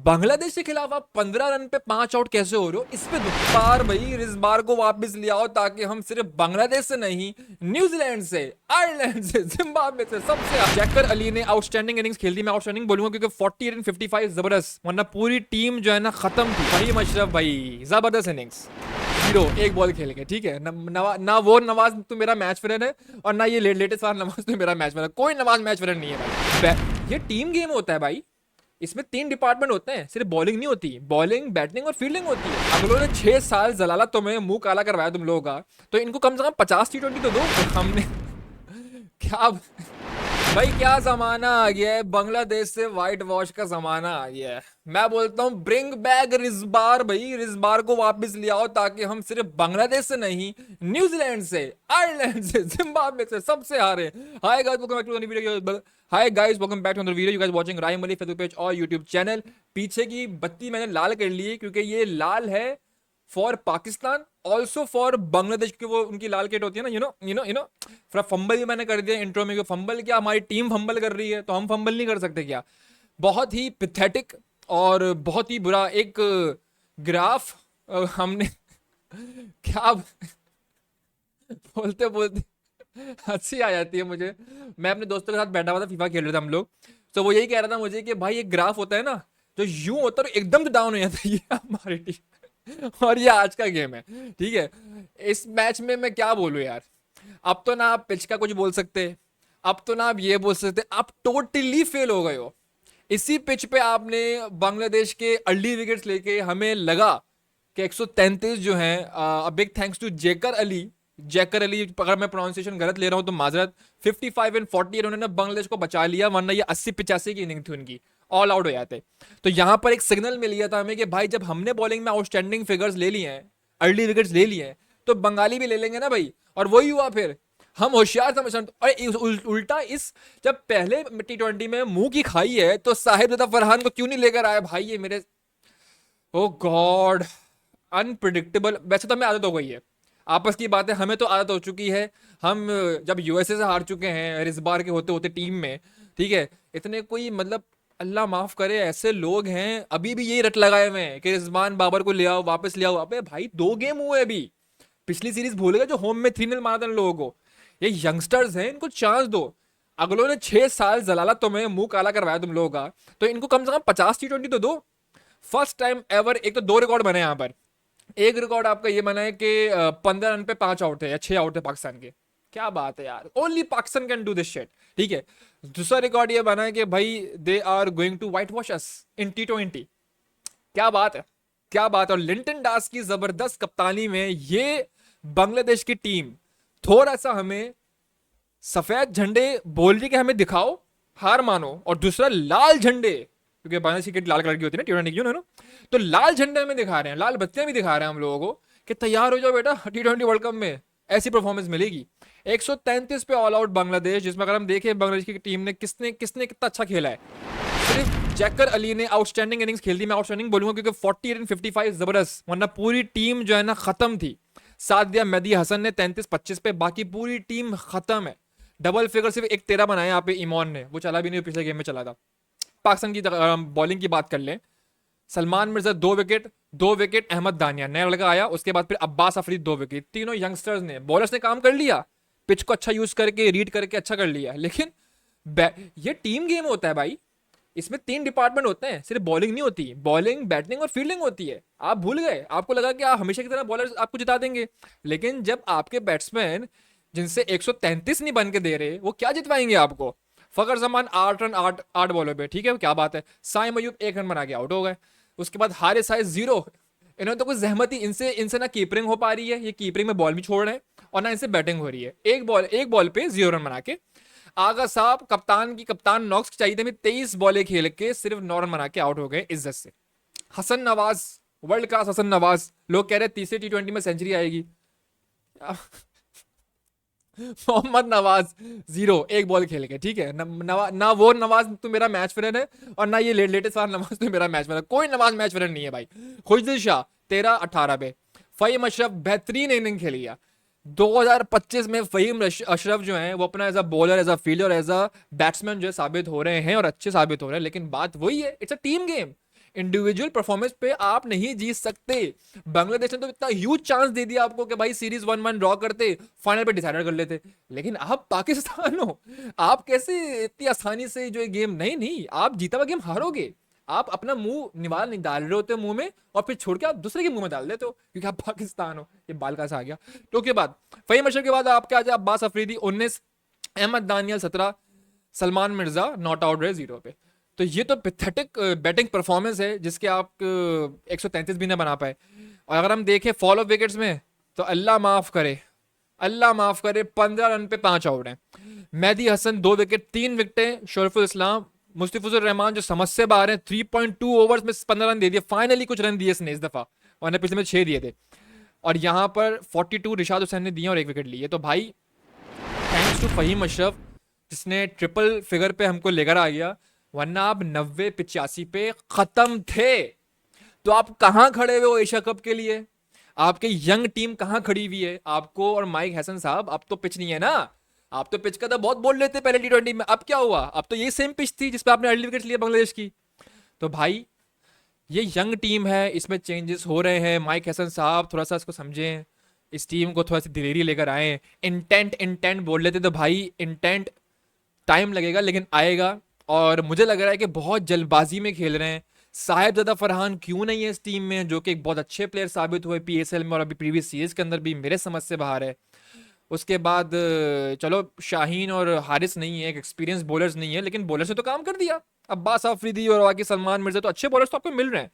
बांग्लादेश के खिलाफ आप 15 रन पे 5 आउट कैसे हो रहे हो? इस पे बार भाई इस बार को वापस ले आओ ताकि हम सिर्फ बांग्लादेश से नहीं, न्यूजीलैंड से, आयरलैंड से, जिम्बाब्वे से, सबसे जैकर अली ने आउटस्टैंडिंग इनिंग्स खेल दी। मैं आउटस्टैंडिंग बोलूंगा क्योंकि 48 एंड 55 जबरदस्त, वरना पूरी टीम जो है ना खत्म थी। फहीम अशरफ भाई जबरदस्त इनिंग्स, जीरो एक बॉल खेल के, ठीक है ना वो नवाज तो मेरा मैच विनर है और ना ये लेटेस्ट वाला नवाज तो मेरा मैच विनर। कोई नवाज मैच विनर नहीं है भाई। ये टीम गेम होता है भाई, इसमें 3 डिपार्टमेंट होते हैं, सिर्फ बॉलिंग नहीं होती, बॉलिंग, बैटिंग और फील्डिंग होती है। अगलों ने 6 साल जलाला तुम्हें मुंह काला करवाया तुम लोगों का, तो इनको कम से कम 50 T20 तो दो। हमने क्या भाई, क्या जमाना आ गया है, बांग्लादेश से व्हाइट वॉश का जमाना आ गया है। मैं बोलता हूँ ब्रिंग बैक रिजबार भाई, रिजबार को वापस ले आओ ताकि हम सिर्फ बांग्लादेश से नहीं, न्यूजीलैंड से, आयरलैंड से, जिम्बाब्वे से, सबसे हारे। Hi guys, welcome back to the video. Hi guys, welcome back to the video. You guys watching Raim Ali Facebook page और यूट्यूब चैनल। पीछे की बत्ती मैंने लाल कर ली है क्योंकि ये लाल है for Pakistan, also for Bangladesh, क्योंकि वो उनकी लाल किट होती है ना, यू नो थोड़ा फंबल भी मैंने कर दिया इंट्रो में। फंबल क्या, हमारी टीम फंबल कर रही है तो हम फंबल नहीं कर सकते क्या? बहुत ही पिथेटिक और बहुत ही बुरा एक ग्राफ हमने क्या बोलते बोलते हंसी आ जाती है मुझे। मैं अपने दोस्तों के साथ बैठा हुआ था, फीफा खेल रहे थे हम लोग, तो वो यही कह रहा था मुझे कि भाई एक ग्राफ होता है ना जो यूं होता है एकदम से डाउन हो जाता है, ये हमारी टीम और ये आज का गेम है, ठीक है। इस मैच में मैं क्या बोलूं यार, अब तो ना आप पिच का कुछ बोल सकते, अब तो ना आप ये बोल सकते, आप टोटली फेल हो गए हो। इसी पिच पे आपने बांग्लादेश के अर्ली विकेट्स लेके हमें लगा कि 133 जो है, बिग थैंक्स टू जेकर अली, जैकर अली, अगर मैं प्रोनाउंसिएशन गलत ले रहा हूं तो माजरत। 55 एंड 48 उन्होंने बांग्लादेश को बचा लिया, वरना ये 80-85 की इनिंग थी उनकी, ऑल आउट हो जाते। तो यहां पर एक सिग्नल मिल गया था हमें कि भाई जब हमने बॉलिंग में आउटस्टैंडिंग फिगर्स ले लिए हैं, अर्ली विकेट्स ले लिए हैं, तो बंगाली भी ले लेंगे ना भाई। और वही हुआ फिर, हम होशियार समझ। और उल्टा इस, जब पहले T20 में मुंह की खाई है तो साहिब फरहान को क्यों नहीं लेकर आया भाई? ये मेरे, ओ गॉड, अनप्रिडिक्टेबल। वैसे तो हमें आदत हो गई है, आपस की बात है, हमें तो आदत हो चुकी है। हम जब यूएसए से हार चुके हैं इस बार के होते होते टीम में, ठीक है, इतने कोई मतलब अल्लाह माफ करे ऐसे लोग हैं अभी भी यही रट लगाए हुए हैं कि रिजवान बाबर को ले आओ, वापस ले आओ। अबे भाई 2 गेम हुए अभी, पिछली सीरीज भूल गए जो होम में 3-0 मारा था इन लोगों को। ये यंगस्टर्स हैं, इनको चांस दो। अगलों ने 6 साल जलाला तुम्हें मुंह काला करवाया तुम लोगों का, तो इनको कम से कम 50 T20 तो दो। फर्स्ट टाइम एवर, एक तो 2 रिकॉर्ड बने यहाँ पर। एक रिकॉर्ड आपका ये बना है कि 15 रन पे 5 आउट है या 6 आउट है पाकिस्तान के। क्या बात है यार, only Pakistan can do this shit, ठीक है। दूसरा रिकॉर्ड ये बना है कि भाई they are going to whitewash us in T20। क्या बात है, क्या बात है। और लिंटन दास की जबरदस्त कप्तानी में ये बांग्लादेश की टीम थोड़ा सा हमें सफेद झंडे बोल रही कि हमें दिखाओ, हार मानो। और दूसरा लाल झंडे, क्योंकि बांग्लादेश की लाल कलर की होती है ना T20 की, ना, तो लाल झंडे में दिखा रहे हैं, लाल बत्तियां भी दिखा रहे हैं हम लोगों को कि तैयार हो जाओ बेटा, T20 वर्ल्ड कप में ऐसी परफॉर्मेंस मिलेगी। 133 पे ऑल आउट बांग्लादेश, जिसमें अगर हम देखें बांग्लादेश की टीम ने किसने किसने कितना अच्छा खेला है। सिर्फ जैकर अली ने आउटस्टैंडिंग इनिंग्स खेल दी। मैं आउटस्टैंडिंग बोलूंगा क्योंकि 48 एंड 55 जबरदस्त, वरना पूरी टीम जो है ना खत्म थी। साथ दिया मेहदी हसन ने 33-25 पे, बाकी पूरी टीम खत्म है। डबल फिगर सिर्फ एक 13 बनाया यहाँ पे ईमान ने, वो चला भी नहीं, पिछले गेम में चला था। पाकिस्तान की बॉलिंग की बात कर लें, सलमान मिर्जा 2 विकेट, 2 विकेट अहमद दानिया नया लड़का आया, उसके बाद फिर अब्बास अफरीद 2 विकेट। तीनों यंगस्टर्स ने, बॉलर्स ने काम कर लिया, पिच को अच्छा यूज करके, रीड करके अच्छा कर लिया। लेकिन ये टीम गेम होता है भाई, इसमें 3 डिपार्टमेंट होते हैं, सिर्फ बॉलिंग नहीं होती, बॉलिंग, बैटिंग और फील्डिंग होती है। आप भूल गए, आपको लगा कि आप हमेशा की तरह बॉलर्स आपको जिता देंगे, लेकिन जब आपके बैट्समैन जिनसे 133 नहीं बन के दे रहे, वो क्या जितवाएंगे आपको? फकर जमान 8 रन 8 बॉलों पे, ठीक है, क्या बात है। साइम अयूब 1 रन बना के आउट हो गए। उसके बाद हारिस साइज 0। इन्होंने तो कुछ जहमत ही, इनसे इनसे ना कीपरिंग हो पा रही है, ये कीपरिंग में बॉल भी छोड़ रहे हैं, और ना इनसे बैटिंग हो रही है। एक बॉल पे 0 रन बना के आगा साहब, कप्तान की कप्तान नॉक्स चाहिए थे, 23 बॉलें खेल के सिर्फ 9 रन बना के आउट हो गए इज्जत से। हसन नवाज, वर्ल्ड क्लास हसन नवाज, लोग कह रहे हैं तीसरे T20 में सेंचुरी आएगी। मोहम्मद नवाज 0 एक बॉल खेल के, ठीक है ना वो नवाज तो मेरा मैच विनर है और ना ये लेटेस्ट वाला नवाज तो मेरा मैच विनर। कोई नवाज मैच विनर नहीं है भाई। खुशदिल शाह 13-18 पे। फहीम अशरफ बेहतरीन इनिंग खेली है। 2025 में फहीम अशरफ जो है वो अपना as a bowler, as a fielder, as a batsman जो है साबित हो रहे हैं और अच्छे साबित हो रहे हैं। लेकिन बात वही है, it's a team game. Individual performance पे आप नहीं जीत सकते। बांग्लादेश ने तो इतना ह्यूज चांस दे दिया आपको कि भाई सीरीज 1-1 ड्रॉ करते, फाइनल पे डिसाइड कर लेते। लेकिन आप पाकिस्तान हो, आप कैसे इतनी आसानी से जो ये गेम, नहीं नहीं, आप जीता हुआ गेम हारोगे। आप अपना मुंह निवाल नहीं डाल रहे होते मुंह में, और फिर छोड़ के आप दूसरे के मुंह में डाल देते हो क्योंकि आप पाकिस्तान हो। ये बाल का सा आ गया। तो के बाद फहीम अशरफ के बाद आपके आ जाए अब्बास अफरीदी 19, अहमद दानियल 17, सलमान मिर्जा नॉट आउट रहे 0 पे। तो ये तो पैथेटिक बैटिंग परफॉर्मेंस है जिसके आप 133 भी ना बना पाए। और अगर हम देखें फॉल ऑफ विकेट्स में, तो अल्लाह माफ करे, अल्लाह माफ करे, 15 रन पे 5 आउट हैं। मेहदी हसन 2 विकेट, 3 विकेटें। शरीफुल इस्लाम, मुस्तफिजुर रहमान जो समझ से बाहर हैं, 3.2 ओवर्स में 15 रन दे दिए। फाइनली कुछ रन दिए इसने इस दफा, और पिछले में 6 दिए थे। और यहाँ पर 42 रिशाद हुसैन ने दिए और 1 विकेट लिए। तो भाई थैंक्स टू फहीम अशरफ जिसने ट्रिपल फिगर पे हमको लेकर आ गया, वरना आप 90-85 पे खत्म थे। तो आप कहां खड़े हुए हो एशिया कप के लिए? आपके यंग टीम कहां खड़ी हुई है? आपको और माइक हैसन साहब, अब तो पिच नहीं है ना। आप तो पिच का तो बहुत बोल लेते पहले T20 में, अब क्या हुआ? अब तो ये सेम पिच थी जिसपे आपने अर्ली विकेट लिया बांग्लादेश की। तो भाई ये यंग टीम है, इसमें चेंजेस हो रहे हैं। माइक हैसन साहब थोड़ा सा इसको समझें, इस टीम को थोड़ा सी दिलेरी लेकर आए। इंटेंट इंटेंट बोल लेते तो भाई इंटेंट टाइम लगेगा लेकिन आएगा। और मुझे लग रहा है कि बहुत जल्दबाजी में खेल रहे हैं। साहिबजादा फरहान क्यों नहीं है इस टीम में, जो कि एक बहुत अच्छे प्लेयर साबित हुए PSL में और अभी प्रीवियस सीरीज के अंदर भी मेरे समझ से बाहर है। उसके बाद चलो शाहीन और हारिस नहीं है, एक एक्सपीरियंस बॉलर्स नहीं है, लेकिन बॉलर से तो काम कर दिया। अब्बास आफरीदी और बाकी सलमान मिर्जा तो अच्छे बॉलर्स तो आपको मिल रहे हैं।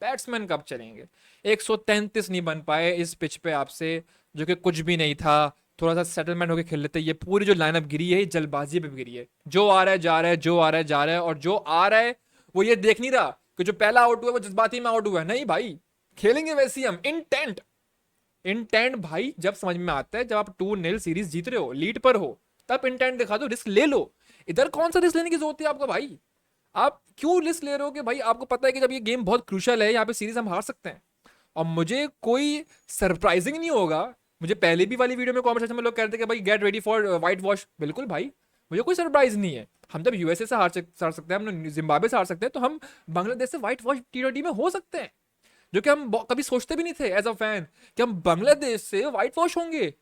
बैट्समैन कब चलेंगे? 133 नहीं बन पाए इस पिच पे आपसे, जो कि कुछ भी नहीं था। थोड़ा सा सेटलमेंट होकर खेल लेते। ये पूरी जो लाइनअप गिरी है, ये जल्दबाजी पे गिरी है। जो आ रहा है जा रहा है, जो आ रहा है जा रहा है, और जो आ रहा है वो ये देख नहीं रहा कि जो पहला आउट हुआ वो जज्बाती में आउट हुआ है। नहीं भाई, खेलेंगे वैसे ही हम। इंटेंट इंटेंट भाई जब समझ में आता है, जब आप 2-0 सीरीज जीत रहे हो, लीड पर हो, तब इंटेंट दिखा दो, रिस्क ले लो। इधर कौन सा रिस्क लेने की जरूरत है आपको भाई? आप क्यों रिस्क ले रहे हो कि भाई आपको पता है कि जब ये गेम बहुत क्रूशल है, यहाँ पे सीरीज हम हार सकते हैं। और मुझे कोई सरप्राइजिंग नहीं होगा। मुझे पहले भी वाली वीडियो में कमेंट सेक्शन में लोग कहते हैं कि भाई get ready for white wash. बिल्कुल भाई, मुझे कोई सरप्राइज नहीं है। हम जब यूएसए से हार सकते हैं, हम जिम्बाब्वे से हार सकते हैं, तो हम बांग्लादेश से व्हाइट वॉश T20 में हो सकते हैं, जो कि हम कभी सोचते भी नहीं थे एज अ फैन कि हम बांग्लादेश से व्हाइट वॉश होंगे।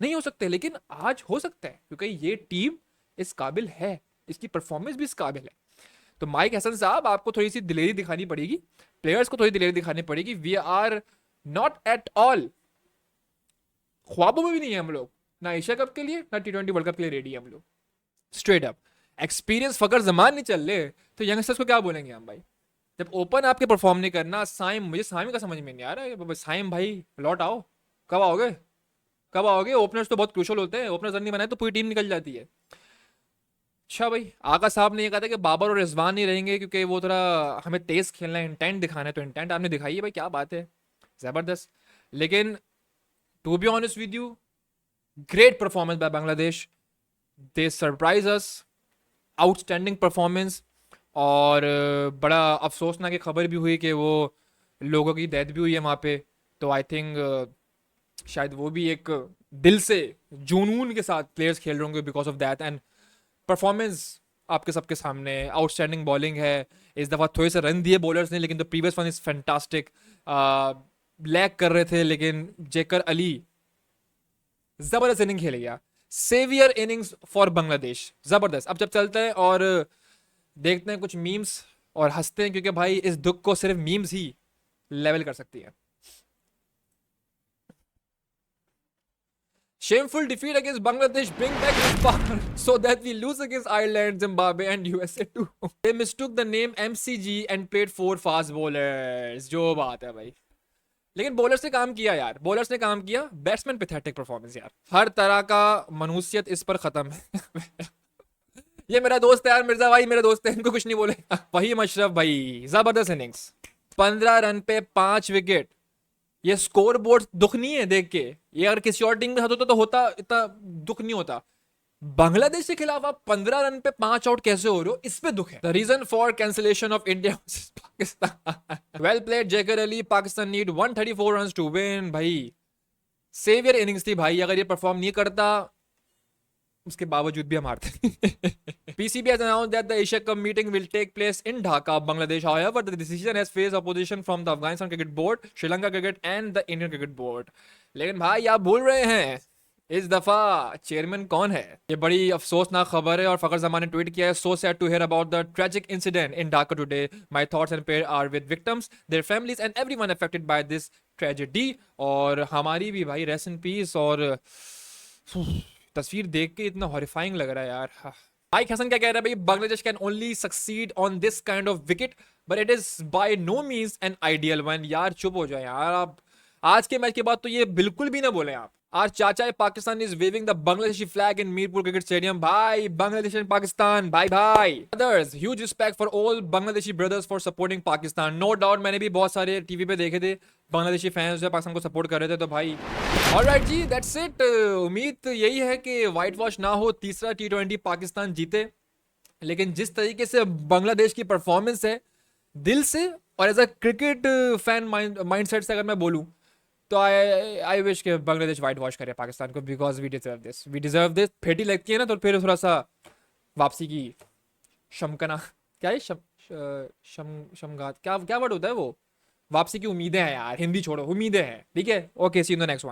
नहीं हो सकते, लेकिन आज हो सकता है क्योंकि ये टीम इस काबिल है, इसकी परफॉर्मेंस भी इस काबिल है। तो माइक हसन साहब, आपको थोड़ी सी दिलेरी दिखानी पड़ेगी, प्लेयर्स को थोड़ी दिलेरी दिखानी पड़ेगी। We are not at all, ख्वाबों में भी नहीं है हम लोग, ना एशिया कप के लिए ना T20 वर्ल्ड कप के लिए रेडी है हम लोग। स्ट्रेट अप एक्सपीरियंस फकर जमान नहीं चल रहे, तो यंगस्टर्स को क्या बोलेंगे हम भाई? जब ओपन आपके परफॉर्म नहीं करना। साइम, मुझे साइम का समझ में नहीं आ रहा है। साइम भाई लौट आओ, कब आओगे? कब आओगे? ओपनर्स तो बहुत क्रूशल होते हैं, ओपनर्स रन नहीं बनाए तो पूरी टीम निकल जाती है। अच्छा भाई, आका साहब ने ये कहा था कि बाबर और रिजवान नहीं रहेंगे क्योंकि वो थोड़ा हमें तेज खेलना है, इंटेंट दिखाना है। तो इंटेंट आपने दिखाई है भाई, क्या बात है, जबरदस्त। लेकिन to be honest with you, great performance by Bangladesh. They surprise us, outstanding performance. और बड़ा अफसोसनाक एक खबर भी हुई कि वो लोगों की डेथ भी हुई है वहाँ पे। तो आई थिंक शायद वो भी एक दिल से जुनून के साथ प्लेयर्स खेल रहे होंगे because of that. And performance आपके सबके सामने, आउटस्टैंडिंग बॉलिंग है। इस दफ़ा थोड़े से रन दिए बॉलर्स ने, लेकिन the previous one is fantastic. Lag कर रहे थे लेकिन जेकर अली जबरदस्त इनिंग खेल गया। सेवियर इनिंग्स फॉर बांग्लादेश, जबरदस्त। अब जब चलते हैं और देखते हैं कुछ मीम्स और हंसते हैं, क्योंकि भाई इस दुख को सिर्फ मीम्स ही लेवल कर सकती है। Shameful defeat against Bangladesh. Bring back this power so that we lose against Ireland, Zimbabwe and USA too. They mistook the name MCG and played 4 fast bowlers. जो बात है भाई, लेकिन बॉलर्स ने काम किया यार, बॉलर्स ने काम किया। बैट्समैन पैथेटिक परफॉर्मेंस यार, हर तरह का मनुष्यत इस पर खत्म है। ये मेरा दोस्त है यार, मिर्जा भाई मेरे दोस्त है, इनको कुछ नहीं बोले। वही अशरफ भाई, जबरदस्त इनिंग्स, 15 रन पे 5 विकेट। ये स्कोर बोर्ड दुख नहीं है देख के, ये अगर किसी और टीम के साथ होता तो होता, इतना दुख नहीं होता। बांग्लादेश के खिलाफ आप 15 रन पे 5 आउट कैसे हो रहे हो, इस पे दुख है। The reason for cancellation of India Pakistan. Well played Jaker Ali, Pakistan need 134 runs to win. भाई सेवियर इनिंग्स थी भाई, अगर ये परफॉर्म नहीं करता उसके बावजूद भी हम हारते हैं। PCB has announced that the Asia Cup meeting will take place in Dhaka, Bangladesh. However, the decision has faced opposition from the Afghanistan Cricket Board, Sri Lanka Cricket and the Indian Cricket Board. लेकिन भाई आप भूल रहे हैं इस दफा chairman कौन है। ये बड़ी अफसोसनाक खबर है और फखर जमान ने ट्वीट किया है, so sad to hear about the tragic incident in Dhaka today, my thoughts and prayer are with victims, their families and everyone affected by this tragedy. और हमारी भी भाई रेस्ट इन पीस। और तस्वीर देख के इतना हॉरिफाइंग लग रहा है यार। माइक हसन क्या कह रहा है भाई, Bangladesh can only succeed on this kind of wicket but it is by no means an ideal one. यार चुप हो जाए यार आप, आज के मैच के बाद तो ये बिल्कुल भी ना बोले आप। आज चाचा Pakistan is waving the Bangladeshi flag in Mirpur cricket stadium. भाई बांग्लादेश एंड पाकिस्तान भाई भाई brothers, huge respect for all Bangladeshi brothers for supporting Pakistan. No doubt मैंने भी बहुत सारे टीवी पे देखे थे बांग्लादेशी फैंस जो पाकिस्तान को सपोर्ट कर रहे थे, तो भाई ऑलराइट जी, दैट्स इट। उम्मीद यही है कि वाइट वॉश ना हो, तीसरा T20 पाकिस्तान जीते। लेकिन जिस तरीके से बांग्लादेश की परफॉर्मेंस है दिल से और as a cricket fan mindset से अगर मैं बोलूं तो आई विश कि बांग्लादेश वाइट वॉश करे पाकिस्तान को, बिकॉज वी डिजर्व दिस। फेटी लगती है ना तो फिर थोड़ा सा वापसी की शमकना, क्या है शमगात, क्या क्या वर्ड होता है वो, वापसी की उम्मीदें हैं यार, हिंदी छोड़ो, उम्मीदें हैं। ठीक है, okay, see in the next one.